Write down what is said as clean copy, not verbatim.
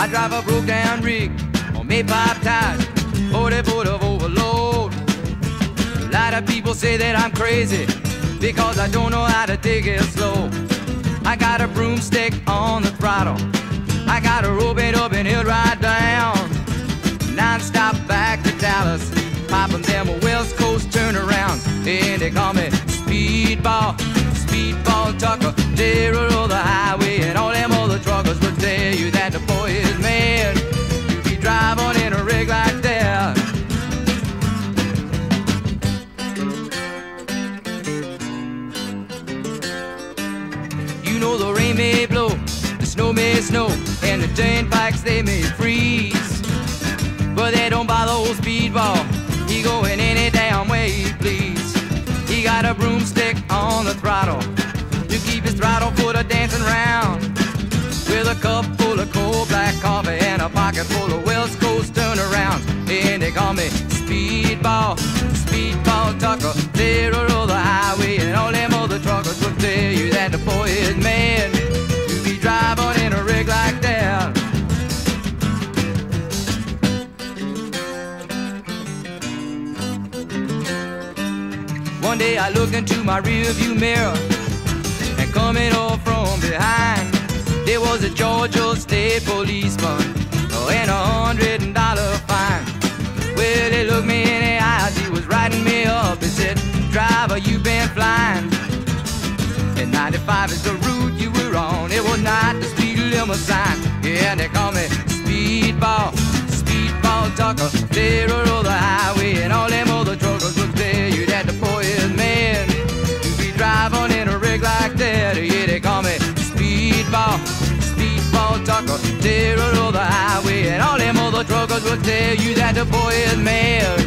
I drive a broke down rig on Maypipe tires, 40 foot of overload. A lot of people say that I'm crazy because I don't know how to take it slow. I got a broomstick on the throttle, I got a rope it up and he'll ride down. Non-stop back to Dallas, popping them West Coast turnarounds. And they call me Speedball, Speedball Tucker, terror of the highway. And all them other truckers will tell you that the boy is mad to be driving in a rig like that. You know the rain may blow, the snow may snow, and the turnpikes they may freeze, but they don't bother old Speedball. He going any damn way he please. He got a broomstick on the throttle to keep his throttle foot a dancing round, with a cup full of cold black coffee and a pocket full of West Coast turnarounds. And they call me Speedball, Speedball Tucker, terror of the highway. And all them other truckers will tell you that the boy is mad to be driving in a rig like that. One day I looked into my rearview mirror, and coming up from behind, there was a Georgia State policeman and $100 fine. Well, he looked me in the eyes, he was writing me up. He said, "Driver, you been flying, and 95 is the route you were on. It was not the speed limit sign." Yeah, they call me Speedball, Speedball Tucker, terror of the highway. And all them other truckers will tell you that the boy is mad to be driving in a rig like that. Yeah, they call me Speedball, Speedball Tucker, terror of the highway. And all them other truckers will tell you that the boy is mad